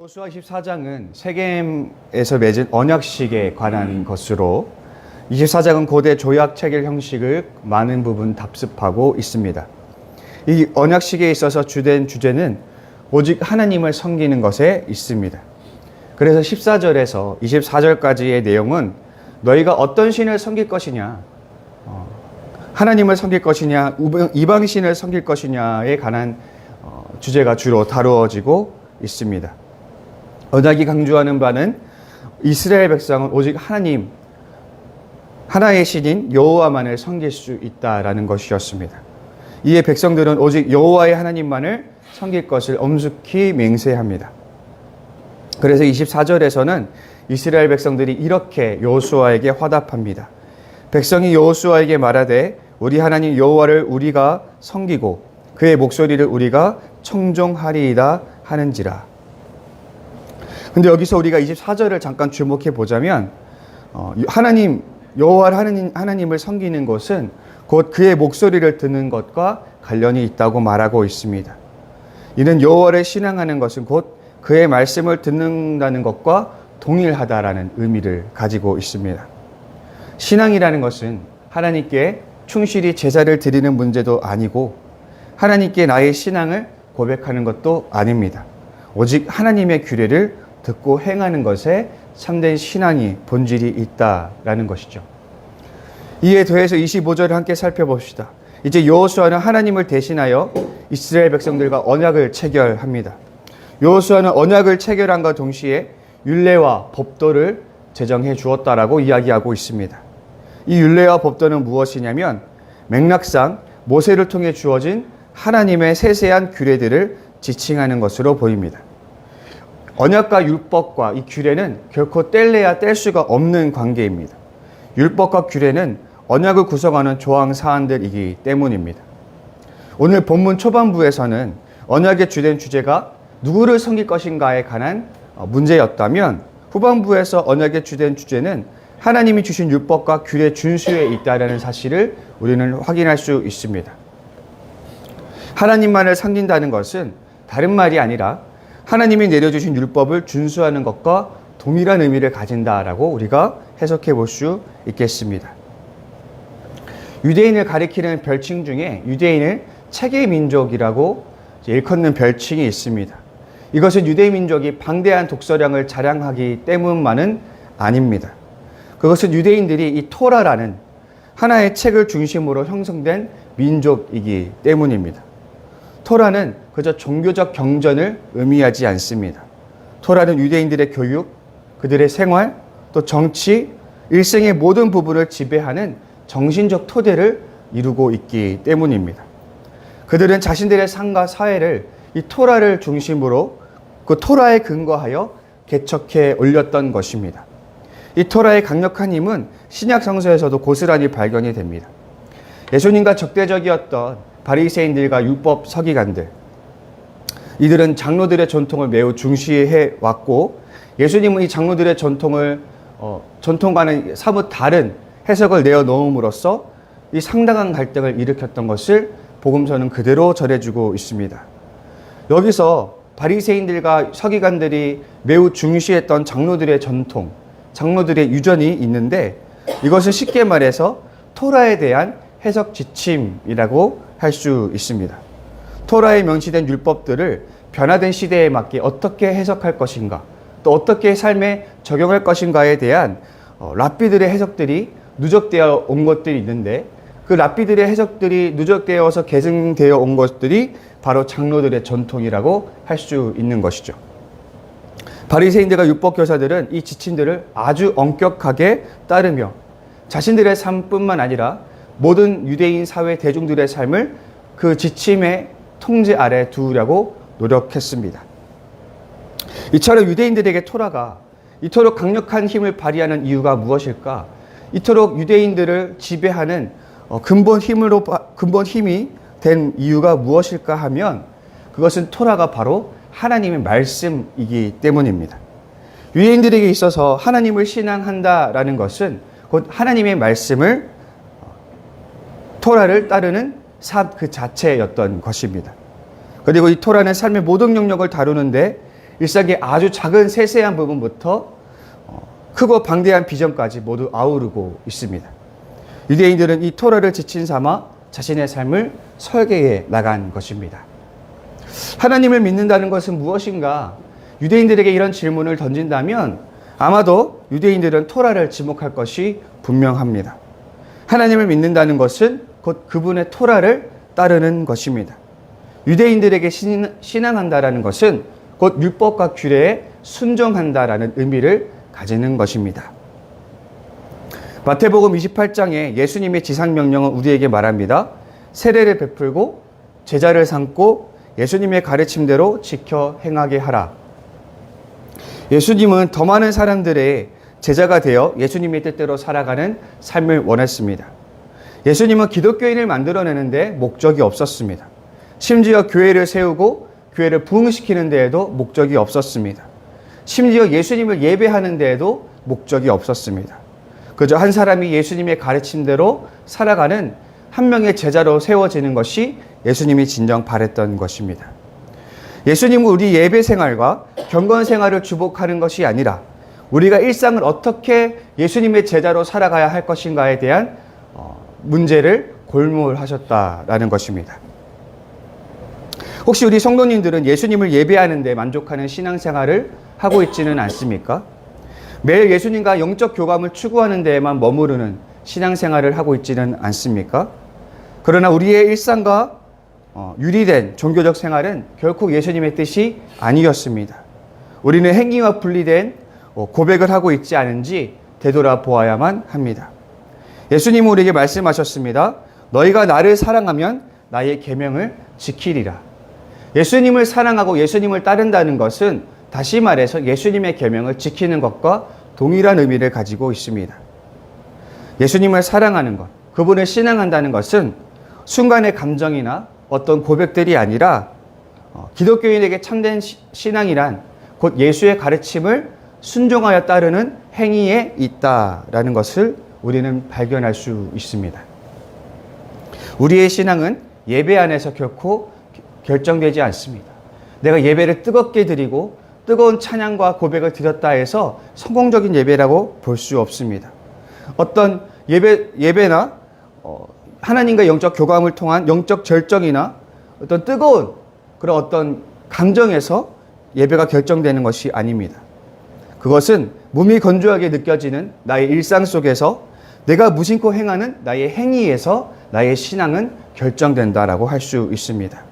여호수아 24장은 세겜에서 맺은 언약식에 관한 것으로 24장은 고대 조약 체결 형식을 많은 부분 답습하고 있습니다. 이 언약식에 있어서 주된 주제는 오직 하나님을 섬기는 것에 있습니다. 그래서 14절에서 24절까지의 내용은 너희가 어떤 신을 섬길 것이냐, 하나님을 섬길 것이냐, 이방신을 섬길 것이냐에 관한 주제가 주로 다루어지고 있습니다. 언약이 강조하는 바는 이스라엘 백성은 오직 하나님, 하나의 신인 여호와만을 섬길 수 있다라는 것이었습니다. 이에 백성들은 오직 여호와의 하나님만을 섬길 것을 엄숙히 맹세합니다. 그래서 24절에서는 이스라엘 백성들이 이렇게 여호수아에게 화답합니다. 백성이 여호수아에게 말하되 우리 하나님 여호와를 우리가 섬기고 그의 목소리를 우리가 청종하리이다 하는지라. 근데 여기서 우리가 24절을 잠깐 주목해 보자면 하나님 여호와 하나님을 섬기는 것은 곧 그의 목소리를 듣는 것과 관련이 있다고 말하고 있습니다. 이는 여호와를 신앙하는 것은 곧 그의 말씀을 듣는다는 것과 동일하다라는 의미를 가지고 있습니다. 신앙이라는 것은 하나님께 충실히 제사를 드리는 문제도 아니고 하나님께 나의 신앙을 고백하는 것도 아닙니다. 오직 하나님의 규례를 듣고 행하는 것에 참된 신앙이 본질이 있다라는 것이죠. 이에 더해서 25절을 함께 살펴봅시다. 이제 여호수아는 하나님을 대신하여 이스라엘 백성들과 언약을 체결합니다. 여호수아는 언약을 체결함과 동시에 율례와 법도를 제정해 주었다라고 이야기하고 있습니다. 이 율례와 법도는 무엇이냐면 맥락상 모세를 통해 주어진 하나님의 세세한 규례들을 지칭하는 것으로 보입니다. 언약과 율법과 이 규례는 결코 뗄래야 뗄 수가 없는 관계입니다. 율법과 규례는 언약을 구성하는 조항 사안들이기 때문입니다. 오늘 본문 초반부에서는 언약의 주된 주제가 누구를 섬길 것인가에 관한 문제였다면 후반부에서 언약의 주된 주제는 하나님이 주신 율법과 규례 준수에 있다는 사실을 우리는 확인할 수 있습니다. 하나님만을 섬긴다는 것은 다른 말이 아니라 하나님이 내려주신 율법을 준수하는 것과 동일한 의미를 가진다라고 우리가 해석해 볼 수 있겠습니다. 유대인을 가리키는 별칭 중에 유대인을 체계 민족이라고 일컫는 별칭이 있습니다. 이것은 유대 민족이 방대한 독서량을 자랑하기 때문만은 아닙니다. 그것은 유대인들이 이 토라라는 하나의 책을 중심으로 형성된 민족이기 때문입니다. 토라는 그저 종교적 경전을 의미하지 않습니다. 토라는 유대인들의 교육, 그들의 생활, 또 정치, 일생의 모든 부분을 지배하는 정신적 토대를 이루고 있기 때문입니다. 그들은 자신들의 삶과 사회를 이 토라를 중심으로 그 토라에 근거하여 개척해 올렸던 것입니다. 이 토라의 강력한 힘은 신약 성서에서도 고스란히 발견이 됩니다. 예수님과 적대적이었던 바리새인들과 율법 서기관들, 이들은 장로들의 전통을 매우 중시해 왔고 예수님은 이 장로들의 전통과는 사뭇 다른 해석을 내어 놓음으로써 이 상당한 갈등을 일으켰던 것을 복음서는 그대로 전해주고 있습니다. 여기서 바리새인들과 서기관들이 매우 중시했던 장로들의 전통, 장로들의 유전이 있는데 이것은 쉽게 말해서 토라에 대한 해석 지침이라고 할 수 있습니다. 토라에 명시된 율법들을 변화된 시대에 맞게 어떻게 해석할 것인가, 또 어떻게 삶에 적용할 것인가에 대한 랍비들의 해석들이 누적되어 온 것들이 있는데 그 랍비들의 해석들이 누적되어서 계승되어 온 것들이 바로 장로들의 전통이라고 할 수 있는 것이죠. 바리새인들과 율법교사들은 이 지침들을 아주 엄격하게 따르며 자신들의 삶뿐만 아니라 모든 유대인 사회 대중들의 삶을 그 지침의 통제 아래 두려고 노력했습니다. 이처럼 유대인들에게 토라가 이토록 강력한 힘을 발휘하는 이유가 무엇일까? 이토록 유대인들을 지배하는 근본 힘이 된 이유가 무엇일까 하면 그것은 토라가 바로 하나님의 말씀이기 때문입니다. 유대인들에게 있어서 하나님을 신앙한다라는 것은 곧 하나님의 말씀을 토라를 따르는 삶 그 자체였던 것입니다. 그리고 이 토라는 삶의 모든 영역을 다루는데 일상의 아주 작은 세세한 부분부터 크고 방대한 비전까지 모두 아우르고 있습니다. 유대인들은 이 토라를 지침 삼아 자신의 삶을 설계해 나간 것입니다. 하나님을 믿는다는 것은 무엇인가? 유대인들에게 이런 질문을 던진다면 아마도 유대인들은 토라를 지목할 것이 분명합니다. 하나님을 믿는다는 것은 곧 그분의 토라를 따르는 것입니다. 유대인들에게 신앙한다라는 것은 곧 율법과 규례에 순종한다라는 의미를 가지는 것입니다. 마태복음 28장에 예수님의 지상명령은 우리에게 말합니다. 세례를 베풀고 제자를 삼고 예수님의 가르침대로 지켜 행하게 하라. 예수님은 더 많은 사람들의 제자가 되어 예수님의 뜻대로 살아가는 삶을 원했습니다. 예수님은 기독교인을 만들어내는데 목적이 없었습니다. 심지어 교회를 세우고 교회를 부흥시키는 데에도 목적이 없었습니다. 심지어 예수님을 예배하는 데에도 목적이 없었습니다. 그저 한 사람이 예수님의 가르침대로 살아가는 한 명의 제자로 세워지는 것이 예수님이 진정 바랬던 것입니다. 예수님은 우리 예배 생활과 경건 생활을 주복하는 것이 아니라 우리가 일상을 어떻게 예수님의 제자로 살아가야 할 것인가에 대한 문제를 골몰하셨다라는 것입니다. 혹시 우리 성도님들은 예수님을 예배하는 데 만족하는 신앙생활을 하고 있지는 않습니까? 매일 예수님과 영적 교감을 추구하는 데에만 머무르는 신앙생활을 하고 있지는 않습니까? 그러나 우리의 일상과 유리된 종교적 생활은 결코 예수님의 뜻이 아니었습니다. 우리는 행위와 분리된 고백을 하고 있지 않은지 되돌아보아야만 합니다. 예수님은 우리에게 말씀하셨습니다. 너희가 나를 사랑하면 나의 계명을 지키리라. 예수님을 사랑하고 예수님을 따른다는 것은 다시 말해서 예수님의 계명을 지키는 것과 동일한 의미를 가지고 있습니다. 예수님을 사랑하는 것, 그분을 신앙한다는 것은 순간의 감정이나 어떤 고백들이 아니라 기독교인에게 참된 신앙이란 곧 예수의 가르침을 순종하여 따르는 행위에 있다라는 것을 우리는 발견할 수 있습니다. 우리의 신앙은 예배 안에서 결코 결정되지 않습니다. 내가 예배를 뜨겁게 드리고 뜨거운 찬양과 고백을 드렸다 해서 성공적인 예배라고 볼 수 없습니다. 어떤 예배나 하나님과 영적 교감을 통한 영적 절정이나 어떤 뜨거운 그런 어떤 감정에서 예배가 결정되는 것이 아닙니다. 그것은 몸이 건조하게 느껴지는 나의 일상 속에서 내가 무심코 행하는 나의 행위에서 나의 신앙은 결정된다라고 할 수 있습니다.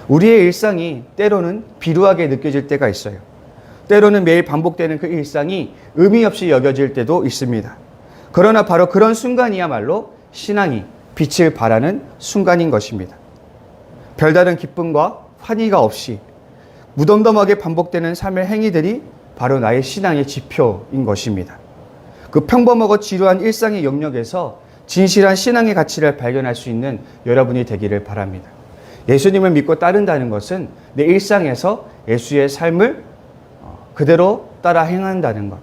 우리의 일상이 때로는 비루하게 느껴질 때가 있어요. 때로는 매일 반복되는 그 일상이 의미 없이 여겨질 때도 있습니다. 그러나 바로 그런 순간이야말로 신앙이 빛을 발하는 순간인 것입니다. 별다른 기쁨과 환희가 없이 무덤덤하게 반복되는 삶의 행위들이 바로 나의 신앙의 지표인 것입니다. 그 평범하고 지루한 일상의 영역에서 진실한 신앙의 가치를 발견할 수 있는 여러분이 되기를 바랍니다. 예수님을 믿고 따른다는 것은 내 일상에서 예수의 삶을 그대로 따라 행한다는 것,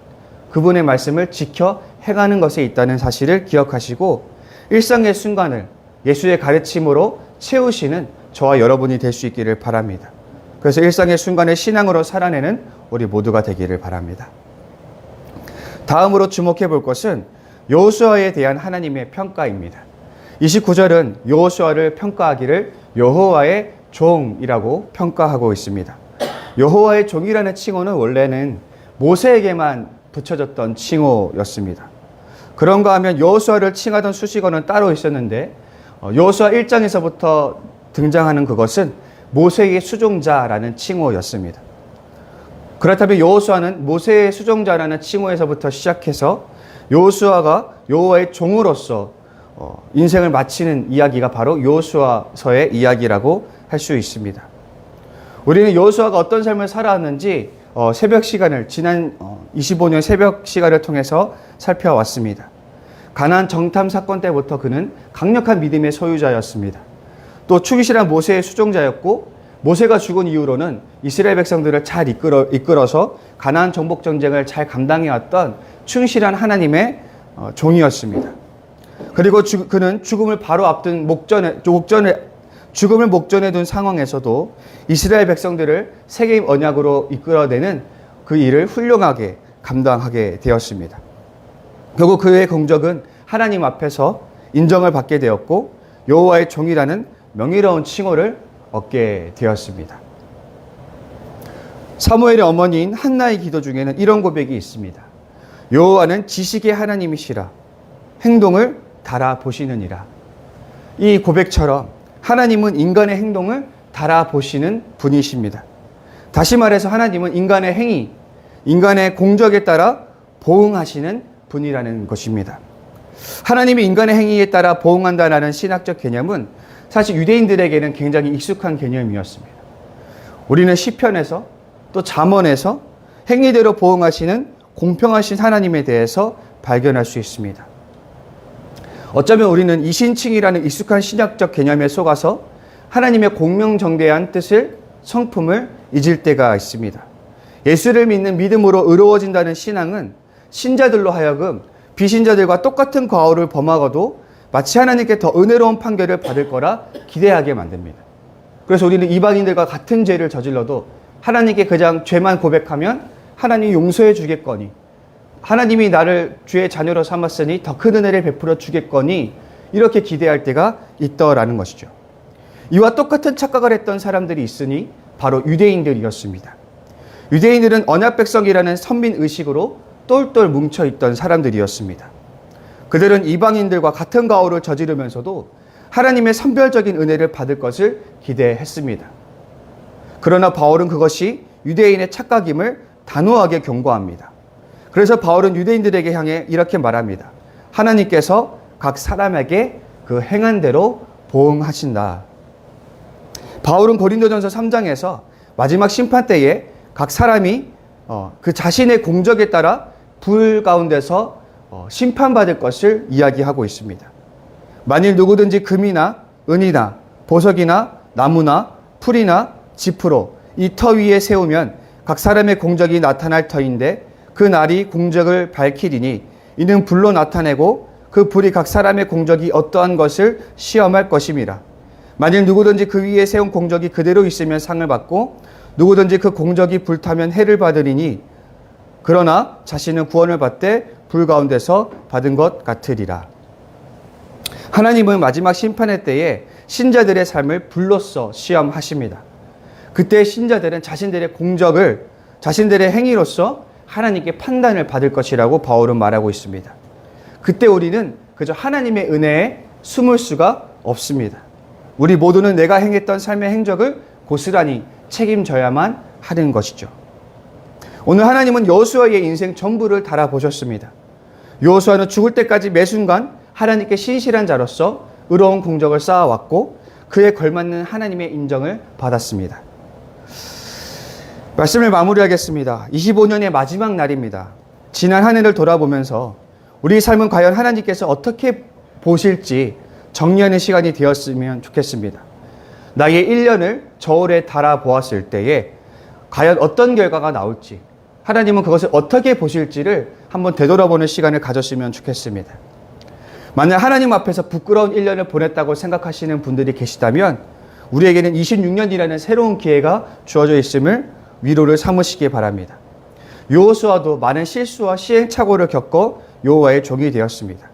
그분의 말씀을 지켜 행하는 것에 있다는 사실을 기억하시고 일상의 순간을 예수의 가르침으로 채우시는 저와 여러분이 될 수 있기를 바랍니다. 그래서 일상의 순간을 신앙으로 살아내는 우리 모두가 되기를 바랍니다. 다음으로 주목해 볼 것은 여호수아에 대한 하나님의 평가입니다. 29절은 여호수아를 평가하기를 여호와의 종이라고 평가하고 있습니다. 여호와의 종이라는 칭호는 원래는 모세에게만 붙여졌던 칭호였습니다. 그런가 하면 여호수아를 칭하던 수식어는 따로 있었는데 여호수아 1장에서부터 등장하는 그것은 모세의 수종자라는 칭호였습니다. 그렇다면 여호수아는 모세의 수종자라는 칭호에서부터 시작해서 여호수아가 여호와의 종으로서 인생을 마치는 이야기가 바로 여호수아서의 이야기라고 할 수 있습니다. 우리는 여호수아가 어떤 삶을 살아왔는지 새벽 시간을 지난 25년 새벽 시간을 통해서 살펴왔습니다. 가나안 정탐 사건 때부터 그는 강력한 믿음의 소유자였습니다. 또 충실한 모세의 수종자였고 모세가 죽은 이후로는 이스라엘 백성들을 잘 이끌어서 가나안 정복 전쟁을 잘 감당해왔던 충실한 하나님의 종이었습니다. 그리고 그는 죽음을 바로 앞둔 죽음을 목전에 둔 상황에서도 이스라엘 백성들을 세계의 언약으로 이끌어내는 그 일을 훌륭하게 감당하게 되었습니다. 결국 그의 공적은 하나님 앞에서 인정을 받게 되었고 여호와의 종이라는 명예로운 칭호를 얻게 되었습니다. 사무엘의 어머니인 한나의 기도 중에는 이런 고백이 있습니다. 여호와는 지식의 하나님이시라 행동을 달아보시느니라. 이 고백처럼 하나님은 인간의 행동을 달아보시는 분이십니다. 다시 말해서 하나님은 인간의 행위, 인간의 공적에 따라 보응하시는 분이라는 것입니다. 하나님이 인간의 행위에 따라 보응한다라는 신학적 개념은 사실 유대인들에게는 굉장히 익숙한 개념이었습니다. 우리는 시편에서 또 잠언에서 행위대로 보응하시는 공평하신 하나님에 대해서 발견할 수 있습니다. 어쩌면 우리는 이신칭이라는 익숙한 신학적 개념에 속아서 하나님의 공명정대한 뜻을, 성품을 잊을 때가 있습니다. 예수를 믿는 믿음으로 의로워진다는 신앙은 신자들로 하여금 비신자들과 똑같은 과오를 범하고도 마치 하나님께 더 은혜로운 판결을 받을 거라 기대하게 만듭니다. 그래서 우리는 이방인들과 같은 죄를 저질러도 하나님께 그냥 죄만 고백하면 하나님이 용서해 주겠거니, 하나님이 나를 주의 자녀로 삼았으니 더 큰 은혜를 베풀어 주겠거니, 이렇게 기대할 때가 있더라는 것이죠. 이와 똑같은 착각을 했던 사람들이 있으니 바로 유대인들이었습니다. 유대인들은 언약 백성이라는 선민 의식으로 똘똘 뭉쳐있던 사람들이었습니다. 그들은 이방인들과 같은 가오를 저지르면서도 하나님의 선별적인 은혜를 받을 것을 기대했습니다. 그러나 바울은 그것이 유대인의 착각임을 단호하게 경고합니다. 그래서 바울은 유대인들에게 향해 이렇게 말합니다. 하나님께서 각 사람에게 그 행한 대로 보응하신다. 바울은 고린도전서 3장에서 마지막 심판 때에 각 사람이 그 자신의 공적에 따라 불 가운데서 심판받을 것을 이야기하고 있습니다. 만일 누구든지 금이나 은이나 보석이나 나무나 풀이나 지프로 이 터 위에 세우면 각 사람의 공적이 나타날 터인데 그 날이 공적을 밝히리니 이는 불로 나타내고 그 불이 각 사람의 공적이 어떠한 것을 시험할 것임이라. 만일 누구든지 그 위에 세운 공적이 그대로 있으면 상을 받고 누구든지 그 공적이 불타면 해를 받으리니 그러나 자신은 구원을 받되 불 가운데서 받은 것 같으리라. 하나님은 마지막 심판의 때에 신자들의 삶을 불로써 시험하십니다. 그때 신자들은 자신들의 공적을 자신들의 행위로서 하나님께 판단을 받을 것이라고 바울은 말하고 있습니다. 그때 우리는 그저 하나님의 은혜에 숨을 수가 없습니다. 우리 모두는 내가 행했던 삶의 행적을 고스란히 책임져야만 하는 것이죠. 오늘 하나님은 여호수아의 인생 전부를 달아보셨습니다. 여호수아는 죽을 때까지 매 순간 하나님께 신실한 자로서 의로운 공적을 쌓아왔고 그에 걸맞는 하나님의 인정을 받았습니다. 말씀을 마무리하겠습니다. 25년의 마지막 날입니다. 지난 한 해를 돌아보면서 우리 삶은 과연 하나님께서 어떻게 보실지 정리하는 시간이 되었으면 좋겠습니다. 나의 1년을 저울에 달아보았을 때에 과연 어떤 결과가 나올지, 하나님은 그것을 어떻게 보실지를 한번 되돌아보는 시간을 가졌으면 좋겠습니다. 만약 하나님 앞에서 부끄러운 1년을 보냈다고 생각하시는 분들이 계시다면 우리에게는 26년이라는 새로운 기회가 주어져 있음을 위로를 삼으시기 바랍니다. 여호수아도 많은 실수와 시행착오를 겪어 여호와의 종이 되었습니다.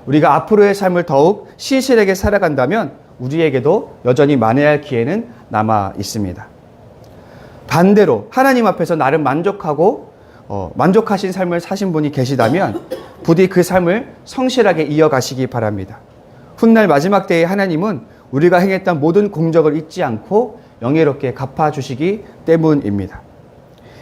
우리가 앞으로의 삶을 더욱 신실하게 살아간다면 우리에게도 여전히 만회할 기회는 남아 있습니다. 반대로 하나님 앞에서 나름 만족하고 만족하신 삶을 사신 분이 계시다면 부디 그 삶을 성실하게 이어가시기 바랍니다. 훗날 마지막 때에 하나님은 우리가 행했던 모든 공적을 잊지 않고 영예롭게 갚아주시기 때문입니다.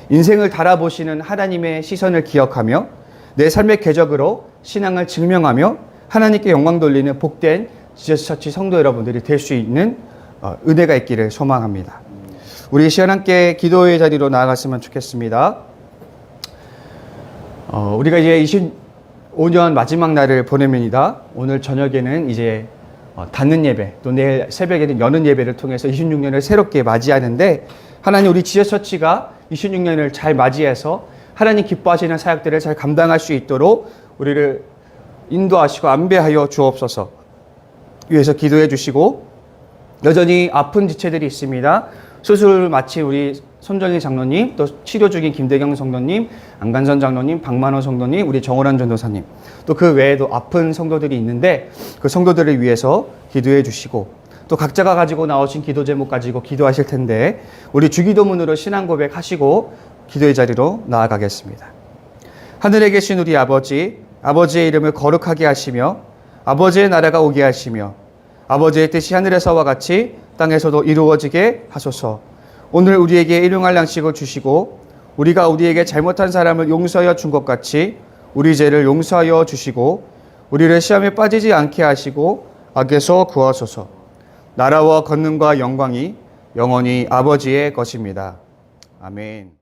인생을 달아보시는 하나님의 시선을 기억하며 내 삶의 궤적으로 신앙을 증명하며 하나님께 영광 돌리는 복된 지저스처치 성도 여러분들이 될 수 있는 은혜가 있기를 소망합니다. 우리 시간 함께 기도의 자리로 나아갔으면 좋겠습니다. 우리가 이제 25년 마지막 날을 보냅니다. 오늘 저녁에는 이제 닫는 예배, 또 내일 새벽에는 여는 예배를 통해서 26년을 새롭게 맞이하는데 하나님 우리 지저처치가 26년을 잘 맞이해서 하나님 기뻐하시는 사역들을 잘 감당할 수 있도록 우리를 인도하시고 안배하여 주옵소서. 위해서 기도해 주시고 여전히 아픈 지체들이 있습니다. 수술 마친 우리 손정희 장로님, 또 치료 중인 김대경 성도님, 안간선 장로님, 박만호 성도님, 우리 정호란 전도사님, 또 그 외에도 아픈 성도들이 있는데 그 성도들을 위해서 기도해 주시고 또 각자가 가지고 나오신 기도 제목 가지고 기도하실 텐데 우리 주기도문으로 신앙 고백하시고 기도의 자리로 나아가겠습니다. 하늘에 계신 우리 아버지, 아버지의 이름을 거룩하게 하시며 아버지의 나라가 오게 하시며 아버지의 뜻이 하늘에서와 같이 땅에서도 이루어지게 하소서. 오늘 우리에게 일용할 양식을 주시고 우리가 우리에게 잘못한 사람을 용서하여 준 것 같이 우리 죄를 용서하여 주시고 우리를 시험에 빠지지 않게 하시고 악에서 구하소서. 나라와 권능과 영광이 영원히 아버지의 것입니다. 아멘.